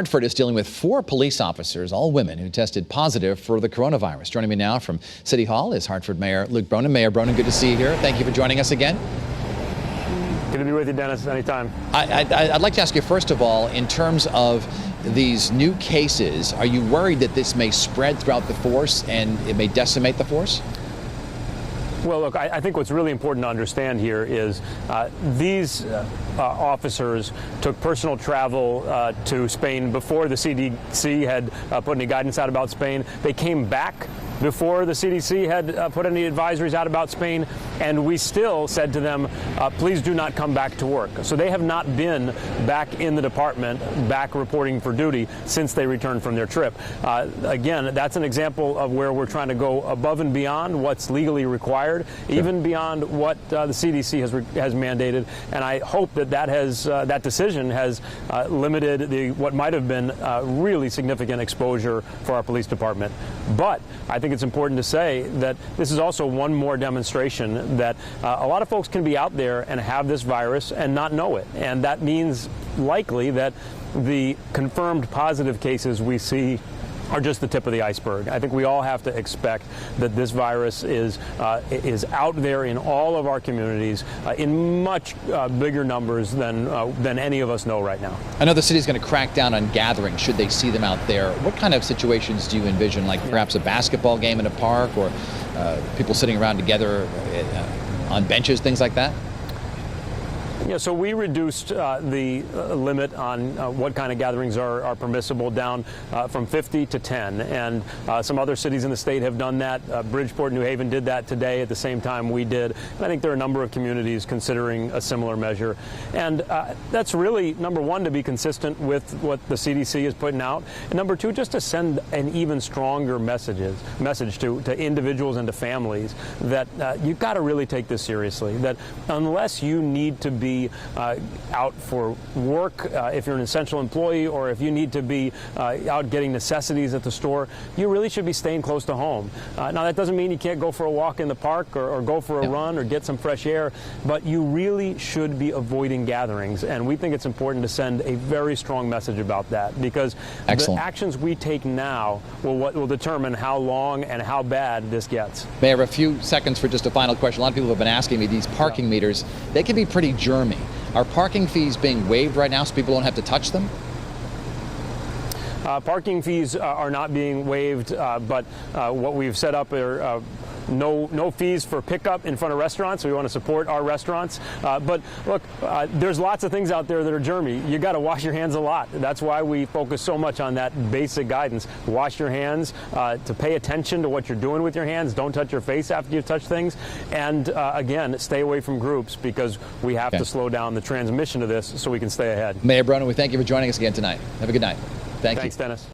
Hartford is dealing with 4 police officers, all women, who tested positive for the coronavirus. Joining me now from City Hall is Hartford Mayor Luke Bronin. Mayor Bronin, good to see you here. Thank you for joining us again. Good to be with you, Dennis, anytime. I'd like to ask you, first of all, in terms of these new cases, are you worried that this may spread throughout the force and it may decimate the force? Well, look, I think what's really important to understand here is these officers took personal travel to Spain before the CDC had put any guidance out about Spain. They came back before the CDC had put any advisories out about Spain, and we still said to them, please do not come back to work. So they have not been back in the department, back reporting for duty since they returned from their trip. Again, that's an example of where we're trying to go above and beyond what's legally required, even beyond what the CDC has mandated. And I hope that that decision has limited what might have been really significant exposure for our police department. But I think it's important to say that this is also one more demonstration that a lot of folks can be out there and have this virus and not know it. And that means likely that the confirmed positive cases we see are just the tip of the iceberg. I think we all have to expect that this virus is out there in all of our communities in much bigger numbers than any of us know right now. I know the city's going to crack down on gatherings should they see them out there. What kind of situations do you envision, like perhaps a basketball game in a park or people sitting around together on benches, things like that? Yeah, so we reduced the limit on what kind of gatherings are permissible down from 50 to 10, and some other cities in the state have done that. Bridgeport, New Haven did that today at the same time we did. And I think there are a number of communities considering a similar measure. And that's really, number one, to be consistent with what the CDC is putting out, and number two, just to send an even stronger message to individuals and to families that you've got to really take this seriously, that unless you need to be out for work, if you're an essential employee, or if you need to be out getting necessities at the store, you really should be staying close to home. Now, that doesn't mean you can't go for a walk in the park or go for a run or get some fresh air, but you really should be avoiding gatherings. And we think it's important to send a very strong message about that, because the actions we take now will determine how long and how bad this gets. Mayor, a few seconds for just a final question. A lot of people have been asking me, these parking meters, they can be pretty germy. Are parking fees being waived right now so people don't have to touch them? Parking fees are not being waived, but what we've set up are no fees for pickup in front of restaurants. We want to support our restaurants. But look, there's lots of things out there that are germy. You got to wash your hands a lot. That's why we focus so much on that basic guidance. Wash your hands, to pay attention to what you're doing with your hands. Don't touch your face after you touch things. And again, stay away from groups, because we have to slow down the transmission of this so we can stay ahead. Mayor Bronin, we thank you for joining us again tonight. Have a good night. Thanks, Dennis.